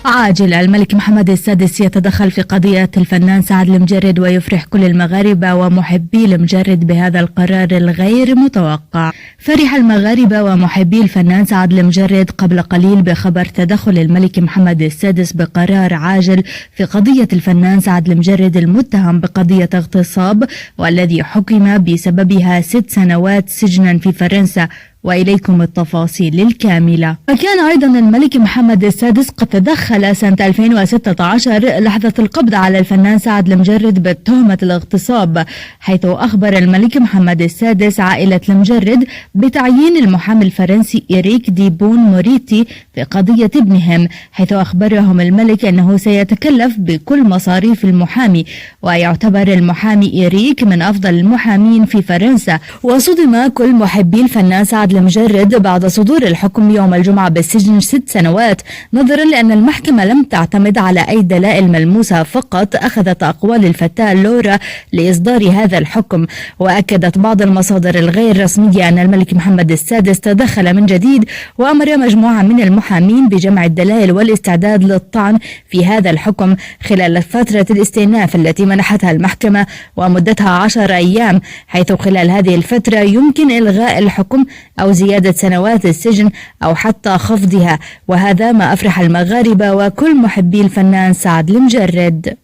عاجل. الملك محمد السادس يتدخل في قضية الفنان سعد المجرد ويفرح كل المغاربة ومحبي المجرد بهذا القرار الغير متوقع. فرح المغاربة ومحبي الفنان سعد المجرد قبل قليل بخبر تدخل الملك محمد السادس بقرار عاجل في قضية الفنان سعد المجرد المتهم بقضية اغتصاب والذي حكم بسببها 6 سنوات سجنا في فرنسا. وإليكم التفاصيل الكاملة. وكان أيضا الملك محمد السادس قد تدخل سنة 2016 لحظة القبض على الفنان سعد المجرد بتهمة الاغتصاب، حيث أخبر الملك محمد السادس عائلة المجرد بتعيين المحامي الفرنسي إريك دي بون موريتي في قضية ابنهم، حيث أخبرهم الملك أنه سيتكلف بكل مصاريف المحامي، ويعتبر المحامي إريك من أفضل المحامين في فرنسا. وصدم كل محبي الفنان سعد المجرد بعد صدور الحكم يوم الجمعة بالسجن 6 سنوات، نظرا لأن المحكمة لم تعتمد على أي دلائل ملموسة، فقط أخذت أقوال الفتاة لورا لإصدار هذا الحكم. وأكدت بعض المصادر الغير رسمية أن الملك محمد السادس تدخل من جديد وأمر مجموعة من المحامين بجمع الدلائل والاستعداد للطعن في هذا الحكم خلال فترة الاستئناف التي منحتها المحكمة ومدتها 10 أيام، حيث خلال هذه الفترة يمكن إلغاء الحكم أو زيادة سنوات السجن أو حتى خفضها. وهذا ما أفرح المغاربة وكل محبي الفنان سعد المجرد.